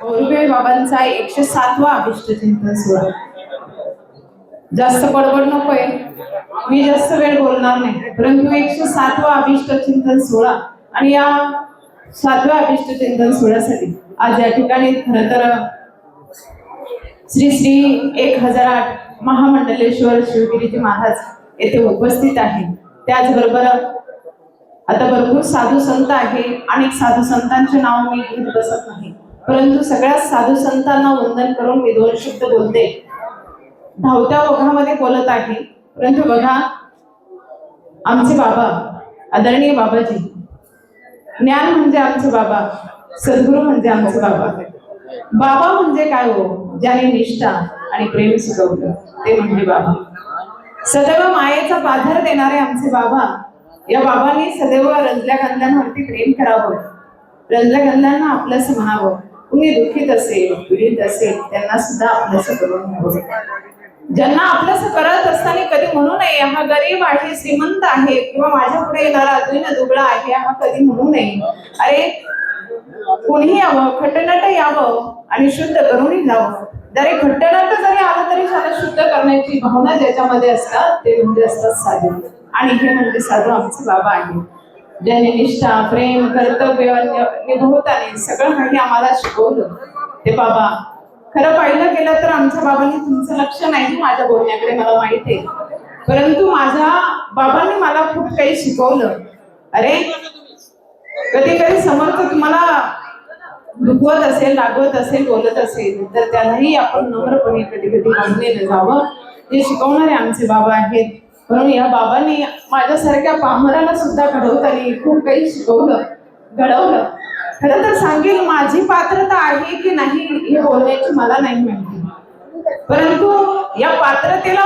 गौरवे बाबांचा 107वा अभिष्ट चिंतन सोहळा. जास्त बडबड नकोय, मी जास्त वेळ बोलणार नाही, परंतु 107वा अभिष्ट चिंतन सोहळा आणि या 7व्या अभिष्ट चिंतन सोहळ्यासाठी आज या ठिकाणी खरं तर श्री श्री 1008 महामंडलेश्वर शिवगिरीजी महाराज येथे उपस्थित आहे. त्याचबरोबर आता भरपूर साधू संत आहे. अनेक साधू संतांचे नाव मी घेत बसत नाही, परंतु सगळ्या साधू संतांना वंदन करून मी 2 शब्द बोलते. धावत्या ओघामध्ये बोलत आहे, परंतु बघा आमचे बाबा आदरणीय बाबाजी, ज्ञान म्हणजे आमचे बाबा, सद्गुरू म्हणजे आमचे बाबा. बाबा म्हणजे काय हो, ज्याने निष्ठा आणि प्रेम शिकवलं ते म्हणजे बाबा. सदैव मायेचा बाजार देणारे आमचे बाबा. या बाबांनी सदैव रंजल्या गंधल्यांवरती प्रेम करावं, रंजल्या गंधल्यांना आपलंसं म्हणावं. कुणी दुःखीत असेल, पीडित असेल, त्यांना सुद्धा आपलंसं करून घ्यावं. ज्यांना आपलंसं करत असताना कधी म्हणू नये हा गरीब आहे, श्रीमंत आहे, किंवा माझ्या पुढे येणारा अजून दुबळा आहे हा कधी म्हणू नये. अरे कोणीही यावं, खटनट यावं आणि शुद्ध करूनही जावं. जरी खट्टनट जरी आलं तरी त्याला शुद्ध करण्याची भावना ज्याच्यामध्ये असतात ते म्हणजे असतात साधू. आणि हे म्हणजे साधू आमचे बाबा आहे, ज्यांनी निष्ठा, प्रेम, कर्तव्य निभवताना सगळं काही आम्हाला शिकवलं ते बाबा. खरं पाहिलं गेलं तर आमच्या बाबांनी तुमचं लक्ष नाही माझ्या बोलण्याकडे, मला माहिती आहे, परंतु माझ्या बाबांनी मला खूप काही शिकवलं. अरे कधी कधी समर्थ तुम्हाला दुखवत असेल, लागवत असेल, बोलत असेल तर त्यालाही आपण नम्रपणे कधी कधी मानलेलं जावं. जे शिकवणारे आमचे बाबा आहेत, म्हणून या बाबांनी माझ्यासारख्या पामराला सुद्धा घडवताना खूप काही शिकवलं, घडवलं. खरं तर सांगेल माझी पात्रता आहे की नाही हे बोलण्याची मला नाही माहिती, परंतु या पात्रतेला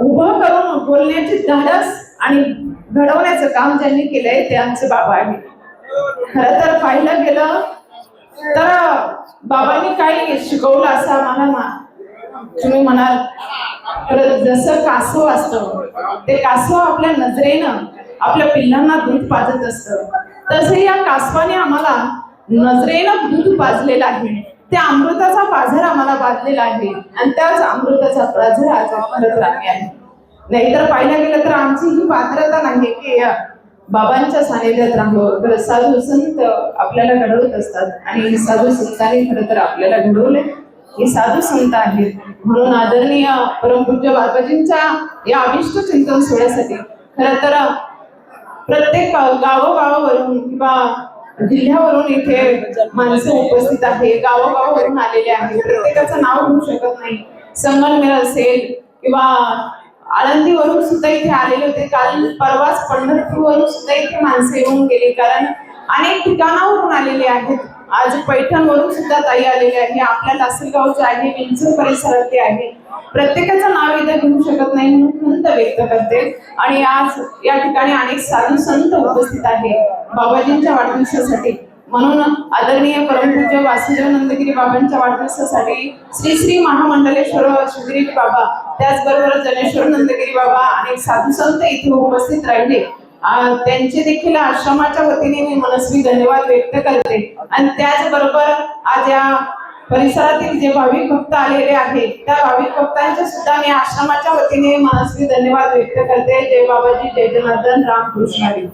उभं करून बोलण्याची धाडस आणि घडवण्याचं काम ज्यांनी केलंय ते आमचे बाबा आहेत. खरं तर पाहिलं गेलं तर बाबांनी काय शिकवलं असं आम्हाला तुम्ही म्हणाल, जसं कासव असतं ते कासव आपल्या नजरेनं आपल्या पिल्लांना दूध पाजत असतं, तसं या कासवाने आम्हाला नजरेनं दूध पाजलेलं आहे. त्या अमृताचा पाझर आम्हाला पाजलेला आहे आणि त्याच अमृताचा पाझर आज खरंच आम्ही आहे. नाहीतर पाहिलं गेलं तर आमची ही पात्रता नाही की बाबांच्या सानिध्यात राहावं. तर साधू संत आपल्याला घडवत असतात आणि साधू संतांनी खरं तर आपल्याला घडवले. हे साधू संत आहेत. म्हणून आदरणीय परमपूज्य बाबाजींच्या या अभिष्ट चिंतन सोहळ्यासाठी खरं तर प्रत्येक गावोगावावरून किंवा जिल्ह्यावरून इथे माणसं उपस्थित आहे, गावोगावावरून आलेले आहे. प्रत्येकाचं नाव घेऊ शकत नाही. संगमनेर असेल किंवा आळंदीवरून सुद्धा इथे आलेले होते. काल परवाच पंढरपूरवरून सुद्धा इथे माणसं येऊन गेली, कारण अनेक ठिकाणावरून आलेले आहेत. आज पैठणवरून सुद्धा ताई आलेले आहे, आपल्या लासलगावचे आहे, विंचूर परिसरातले आहे. प्रत्येकाचं नाव इथे घेऊ शकत नाही म्हणून खंत व्यक्त करते. आणि आज या ठिकाणी अनेक साधू संत उपस्थित आहे बाबाजींच्या वाढदिवसासाठी. म्हणून आदरणीय परमपूज्य वासुदेव नंदगिरी बाबांच्या वाढदिवसासाठी श्री श्री महामंडलेश्वर शिवगिरीजी बाबा, त्याचबरोबर जनेश्वर नंदगिरी बाबा, अनेक साधू संत इथे उपस्थित राहिले. त्यांचे देखील आश्रमाच्या वतीने मी मनस्वी धन्यवाद व्यक्त करते. आणि त्याचबरोबर आज या परिसरातील जे भाविक भक्त आलेले आहेत त्या भाविक भक्तांचे सुद्धा मी आश्रमाच्या वतीने मनस्वी धन्यवाद व्यक्त करते. जय बाबाजी, जय जनार्दन, रामकृष्ण हरी.